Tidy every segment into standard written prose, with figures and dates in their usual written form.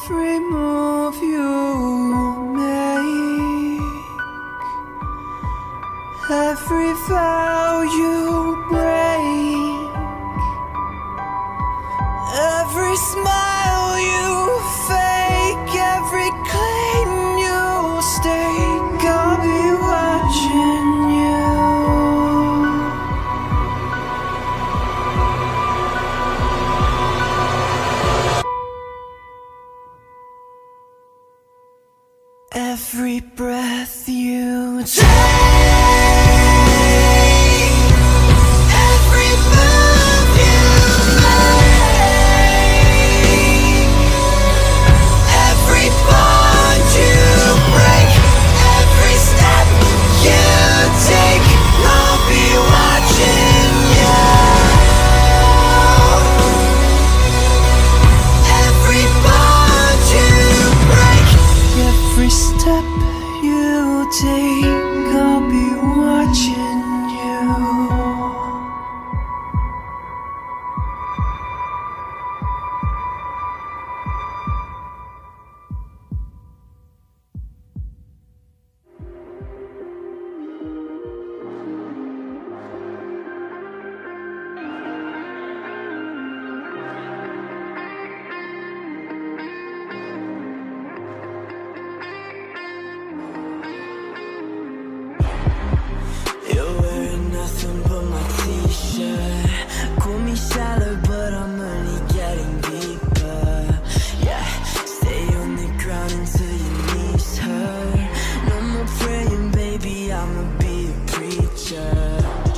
Every move you make, every vow you break, every smile you fake, every claim you stake, I'll be watching you. Every breath you take, every move you make, every bond you break, every step you take, I'll be watching you. Every bond you break, every step you take, I'll be watching you. You're wearing nothing but my t-shirt. Call me shallow, but I'm only getting deeper. Yeah, stay on the ground until your knees hurt. No more praying, baby, I'ma be a preacher.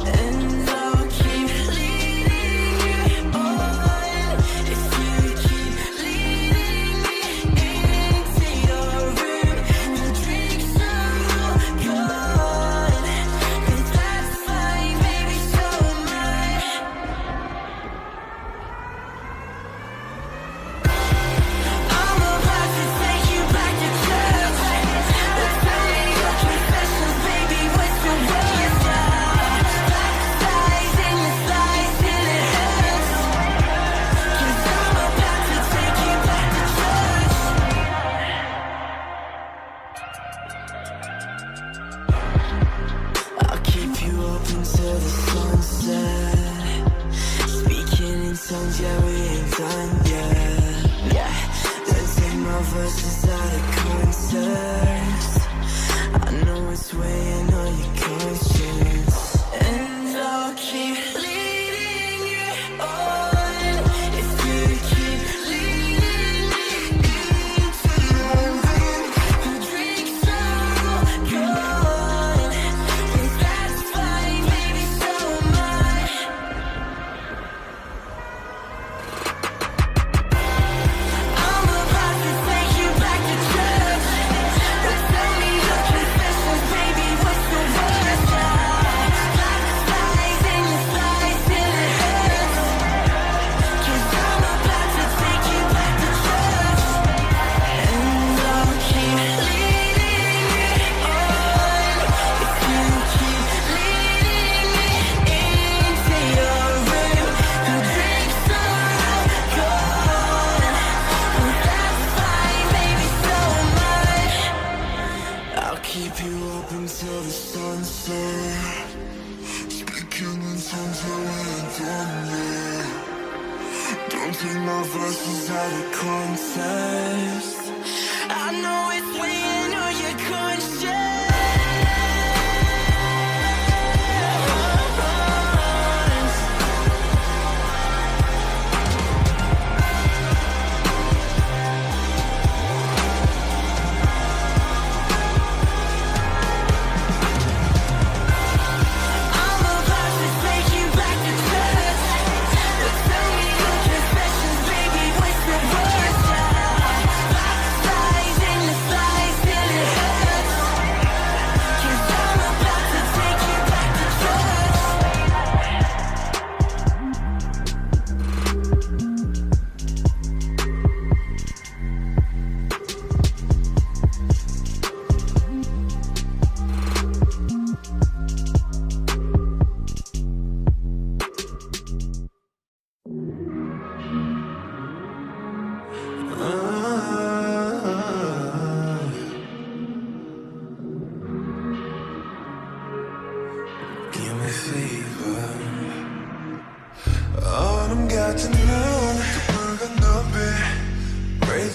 And I'll keep leading you on if you keep leading me into your room. The drinks are all gone, and that's fine, baby, so am I. I'm about to take you back to church. But tell me your confessions, baby, what's your words now? Baptized in your thighs till it hurts. 'Cause I'm about to take you back to church. I'll keep you up until the sunset, speaking in tongues, yeah, we ain't done yet. Yeah, don't take my verses out of context. I know it's weighing on your conscience. And I'll keep leading you on if you keep leading me into your room. The drinks are all gone, and that's fine, baby, so am I. I'm about to take you back to church. But tell me your confessions, baby, what's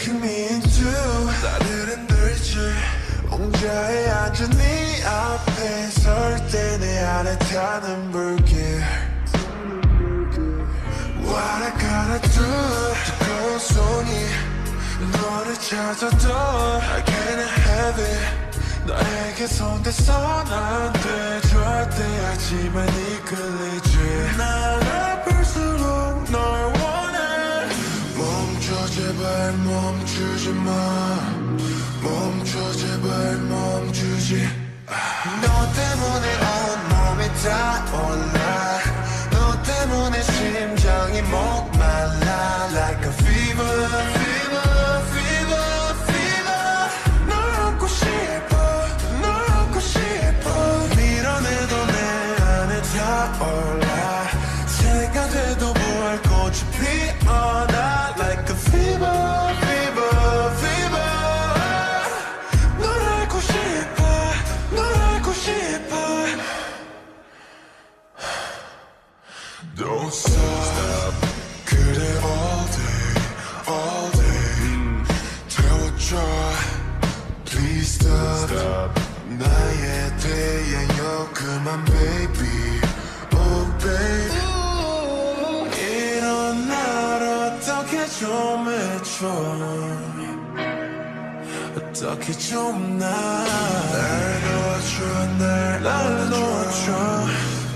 making me into 나를 흔들지 옹자에 앉은 네 앞에 설 때 내 안에 타는 불길 What I gotta do 두꺼운 손이 너를 찾아도 I can't have it 너에게 손대선 안돼 절대 하지만 이끌리지 날 아플수록 널 원해 멈춰 제발 멈추지 마 멈춰 제발 멈추지 너 때문에 온몸이 타올라 너 때문에 심장이 목말라 Like a fever fever fever fever 널 안고 싶어 널 안고 싶어 밀어내도 내 안에 타올라 새가 돼도 뭘 꽃이 피어나 Like a fever fever fever 널 알고 싶어 널 알고 싶어 Don't stop 그래 all day 태워줘 Please stop 나의 대야여 그만 baby Oh baby 이런 날 어떻게 좀 해줘 어떻게 좀 날 놓아줘 날 놓아줘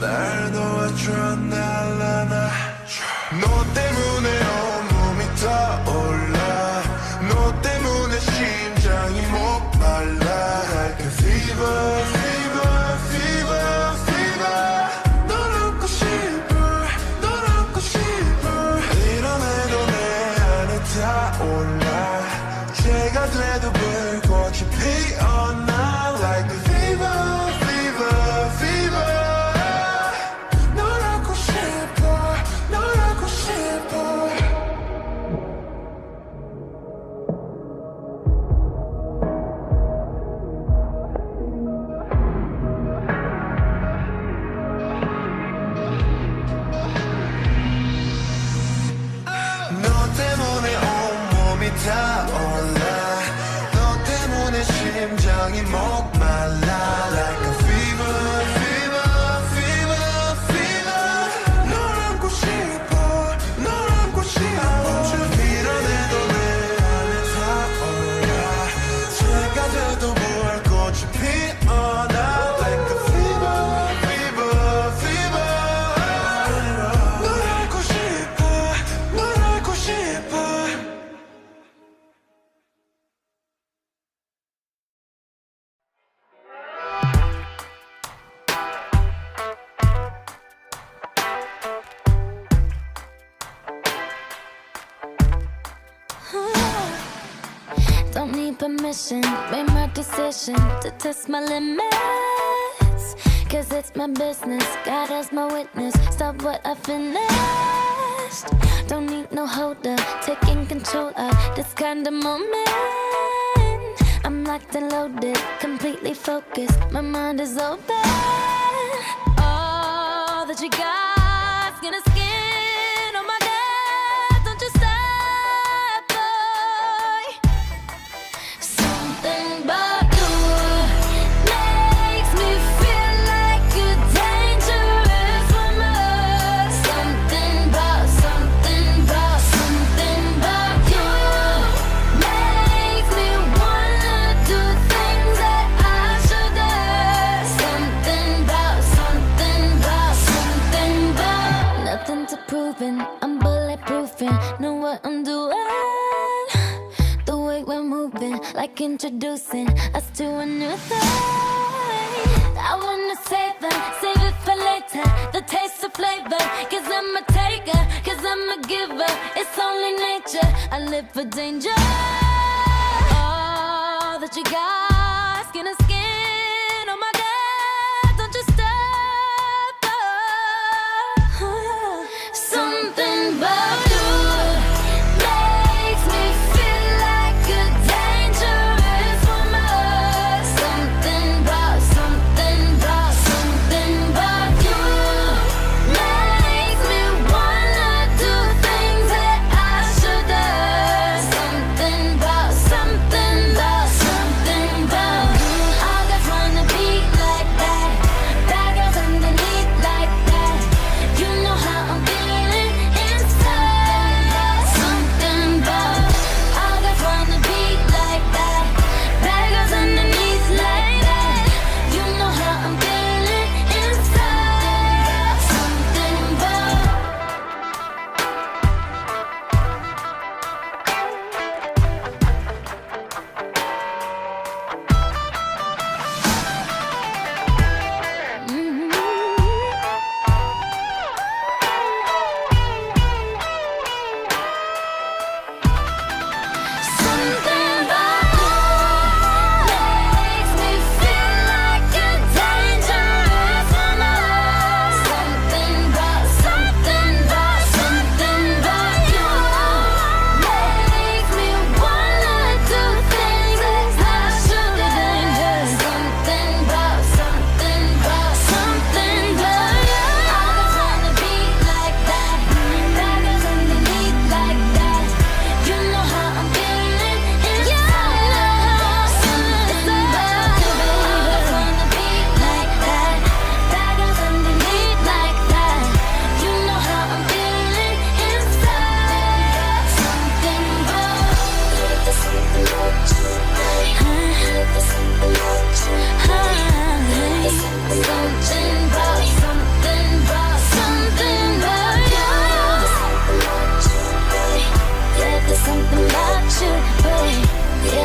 날 놓아줘 날 안아줘 너 때문에 온몸이 타올라 너 때문에 심장이 목말라 Like a fever fever fever fever 널 안고 싶어 널 안고 싶어 이뤄내도 내 안에 타올라 새가 돼도 불꽃이 피어나 Like a fever fever fever 널 안고 싶어 널 안고 싶어 너 때문에 온몸이 타올라 너 때문에 심장이 목말라 Like a fever fever fever fever 널 안고 싶어 널 안고 싶어 밀어내도 내 안에 타올라 새가 돼도 뭘 꽃이 피어나 Like a fever fever fever 널 알고 싶어 널 알고 싶어 Don't need permission, made my decision to test my limits. Cause it's my business, God as my witness. Stop what I finished. Don't need no holder, taking control of this kind of moment. I'm locked and loaded, completely focused, my mind is open. All that you got's gonna skin on my gut. Don't you stop, boy. Something about you makes me feel like a dangerous woman. Something about you makes me wanna do things that I shouldn't. Something about nothing to proving. I'm bulletproofing, know what I'm doing. The way we're moving, like introducing us to a new thing. I wanna save it for later. The taste of flavor, cause I'm a taker, cause I'm a giver. It's only nature, I live for danger. All that you got's gonna skin on my gut. Don't you stop, oh. Something about you makes me feel like a dangerous woman. Something about you makes me wanna do things that I shouldn't. Something about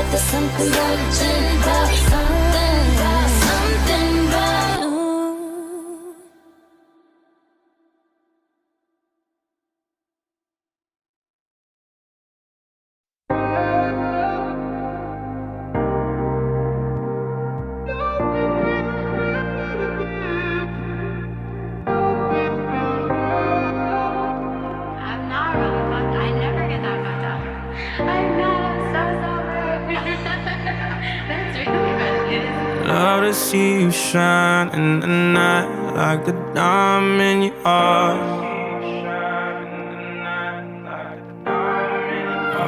but there's something about something about you. Love to see you shine in the night like the diamond you are.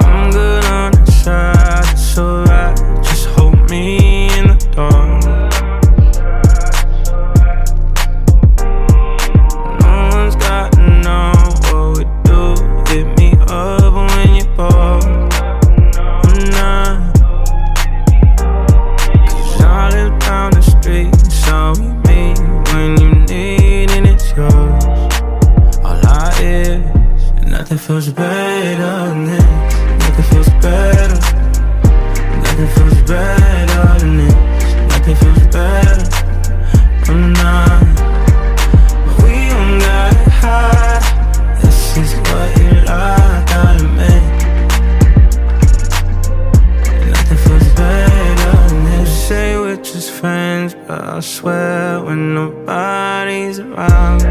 I'm good on the side, it's alright. Just hold me in the dark. No one's got to know what we do. Hit me up when you're bored. I'm not. I live down the street, so we meet when you need and it's yours. All I is, and nothing feels better than this. Nothing feels better. Nothing feels better than this. Nothing feels better. I'm not. We don't got high. This is what you like, gotta make. Nothing feels better than this. Say we're just friends, but I swear when nobody's around,